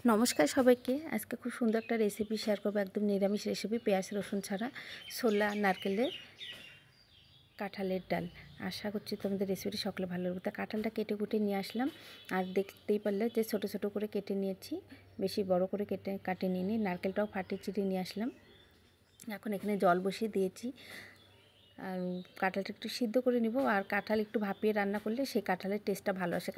নমস্কার সবাইকে। আজকে খুব সুন্দর একটা রেসিপি শেয়ার করবো, একদম নিরামিষ রেসিপি, পেঁয়াজ রসুন ছাড়া ছোলা নারকেলের কাঁঠালের ডাল। আশা করছি তোমাদের রেসিপিটি সকলে ভালো লাগবে। তা কাঁঠালটা কেটে কুটে নিয়ে আসলাম, আর দেখতেই পারলে যে ছোটো ছোটো করে কেটে নিয়েছি, বেশি বড় করে কাটে নিয়ে নারকেলটাও ফাটিয়ে চিড়ে নিয়ে আসলাম। এখন এখানে জল বসিয়ে দিয়েছি, আর কাঁঠালটা একটু সিদ্ধ করে নিব। আর কাঁঠাল একটু ভাপিয়ে রান্না করলে সেই কাঁঠালের টেস্টটা ভালো আসে,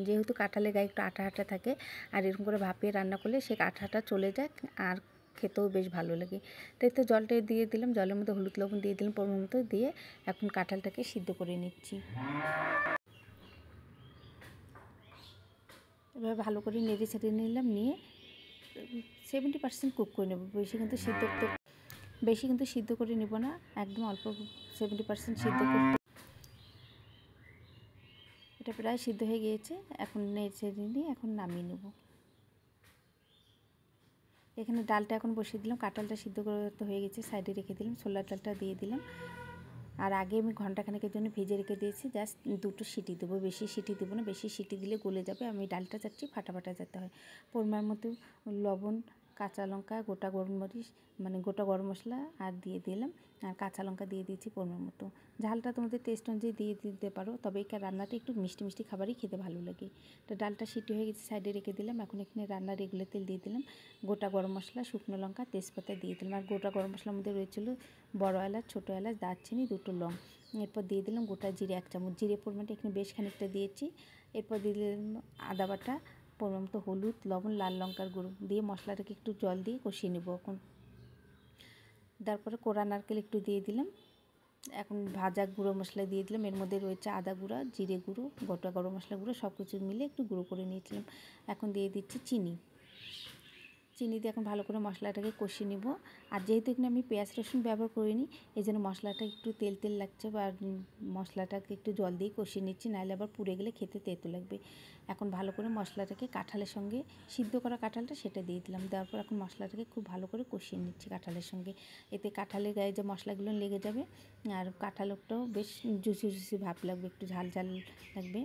যেহেতু কাঁঠালের গায়ে একটু আঠা আঠা থাকে, আর এরকম করে ভাপিয়ে রান্না করলে সেই আঠাটা চলে যায় আর খেতেও বেশ ভালো লাগে। তাই তো জলটা দিয়ে দিলাম, জলের মধ্যে হলুদ লবণ দিয়ে দিলাম পরিমাণ মতো, দিয়ে এখন কাঁঠালটাকে সিদ্ধ করে নিচ্ছি। এবার ভালো করে নেড়ে ছেড়ে নিলাম, নিয়ে 70% কুক করে নেব। বেশি কিন্তু সিদ্ধ করে নেব না, একদম অল্প 70% সিদ্ধ করতে। এটা প্রায় সিদ্ধ হয়ে গিয়েছে, এখন নেড়ে নিয়ে এখন নামিয়ে নেব। এখানে ডালটা এখন বসিয়ে দিলাম, কাঁঠালটা সিদ্ধ করতে হয়ে গেছে, সাইডে রেখে দিলাম। ছোলার ডালটা দিয়ে দিলাম, আর আগে আমি ঘন্টাখানেকের জন্য ভেজে রেখে দিয়েছি। জাস্ট 2টো সিটি দেবো, বেশি সিটি দেবো না, বেশি সিটি দিলে গলে যাবে। আমি ডালটা চাচ্ছি ফাটা ফাটা যেতে হয়। পরিমাণ মতো লবণ, কাঁচা লঙ্কা, গোটা গোলমরিচ মানে গোটা গরম মশলা আর দিয়ে দিলাম, আর কাঁচা লঙ্কা দিয়ে দিয়েছি পরিমাণ মতো। ঝালটা তোমাদের টেস্ট অনুযায়ী দিয়ে দিতে পারো, তবে এই রান্নাটা একটু মিষ্টি মিষ্টি খাবারই খেতে ভালো লাগে। তো ডালটা সিটি হয়ে গেছে, সাইডে রেখে দিলাম। এখন এখানে রান্নার রেগুলার তেল দিয়ে দিলাম, গোটা গরম মশলা, শুকনো লঙ্কা, তেজপাতা দিয়ে দিলাম। আর গোটা গরম মশলার মধ্যে রয়েছিল বড় এলাচ, ছোটো এলাচ, দারচিনি, 2টো লং। এরপর দিয়ে দিলাম গোটা জিরে 1 চামচ, জিরে পরিমাণটা এখানে বেশ খানিকটা দিয়েছি। এরপর দিয়ে দিলাম আদা বাটা, পরিমাণ মতো হলুদ, লবণ, লাল লঙ্কার গুঁড়ো দিয়ে মশলাটাকে একটু জল দিয়ে কষিয়ে নেব। এখন তারপরে কোরা নারকেল একটু দিয়ে দিলাম। এখন ভাজা গুঁড়ো মশলা দিয়ে দিলাম, এর মধ্যে রয়েছে আদা গুঁড়ো, জিরে গুঁড়ো, গোটা গরম মশলা গুঁড়ো, সব কিছু মিলে একটু গুঁড়ো করে নিয়েছিলাম। এখন দিয়ে দিচ্ছি চিনি দিয়ে এখন ভালো করে মশলাটাকে কষিয়ে নেব। আর যেহেতু এখানে আমি পেঁয়াজ রসুন ব্যবহার করিনি, এই জন্য মশলাটা একটু তেল তেল লাগছে, বা মশলাটাকে একটু জল দিয়ে কষিয়ে নিচ্ছি, নাহলে আবার পুড়ে গেলে খেতে তেতো লাগবে। এখন ভালো করে মশলাটাকে কাঁঠালের সঙ্গে, সিদ্ধ করা কাঁঠালটা সেটা দিয়ে দিলাম। দেওয়ার পর এখন মশলাটাকে খুব ভালো করে কষিয়ে নিচ্ছি কাঁঠালের সঙ্গে। এতে কাঁঠালের গায়ে যে মশলাগুলো লেগে যাবে, আর কাঁঠালটাও বেশ জুসি জুসি ভাব লাগবে, একটু ঝাল ঝাল লাগবে।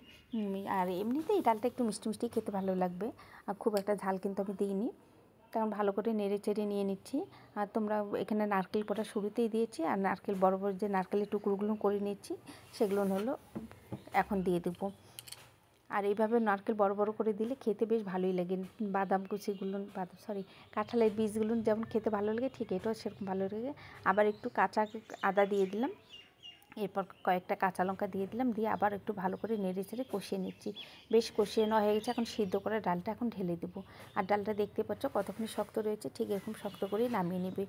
আর এমনিতেই ডালটা একটু মিষ্টি মিষ্টি খেতে ভালো লাগবে, আর খুব একটা ঝাল কিন্তু আমি দিইনি। কারণ ভালো করে নেড়ে চেড়ে নিয়ে নিচ্ছি। আর তোমরা এখানে নারকেল পোড়া শুরুতেই দিয়েছি, আর নারকেল বড় বড় যে নারকেলের টুকরোগুলো করে নিচ্ছি, সেগুলো হলো এখন দিয়ে দেবো। আর এইভাবে নারকেল বড় বড় করে দিলে খেতে বেশ ভালোই লাগে। বাদাম কুচিগুলো, কাঁঠালের বীজগুলো যেমন খেতে ভালো লাগে, ঠিক এটাও সেরকম ভালো লাগে। আবার একটু কাঁচা আদা দিয়ে দিলাম, এরপর কয়েকটা কাঁচা লঙ্কা দিয়ে দিলাম, দিয়ে আবার একটু ভালো করে নেড়ে চেড়ে কষিয়ে নিচ্ছি। বেশ কষিয়ে নেওয়া হয়ে গেছে, এখন সিদ্ধ করা ডালটা এখন ঢেলে দেবো। আর ডালটা দেখতে পাচ্ছ কতক্ষণ শক্ত রয়েছে, ঠিক এরকম শক্ত করেই নামিয়ে নেবে।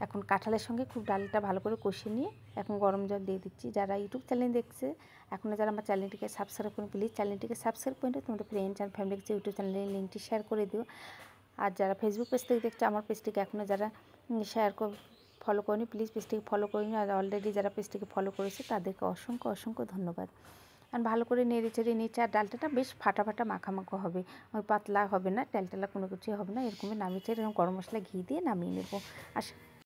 এখন কাঁঠালের সঙ্গে খুব ডালটা ভালো করে কষিয়ে নিয়ে এখন গরম জল দিয়ে দিচ্ছি। যারা ইউটিউব চ্যানেল দেখছে, এখনও যারা আমার চ্যানেলটিকে সাবস্ক্রাইব করুন, প্লিজ চ্যানেলটিকে সাবস্ক্রাইব করে তোমাদের ফ্রেন্ডস অ্যান্ড ফ্যামিলির কাছে ইউটিউব চ্যানেলের লিঙ্কটি শেয়ার করে দিও। আর যারা ফেসবুক পেজ থেকে দেখছে, আমার পেজটিকে এখনও যারা ফলো করিনি, প্লিজ পেজটিকে ফলো করে নিন। আর অলরেডি যারা পেজটিকে ফলো করেছে তাদেরকে অসংখ্য অসংখ্য ধন্যবাদ। আর ভালো করে নেড়ে চেড়ে নিচ্ছে। আর ডালটা বেশ ফাটা ফাটা মাখা হবে, ওই পাতলা হবে না, টেলটেলা কোনো কিছুই হবে না। এরকমই নামিয়ে চেড়ে এরকম গরম মশলা ঘি দিয়ে নামিয়ে নেব। আর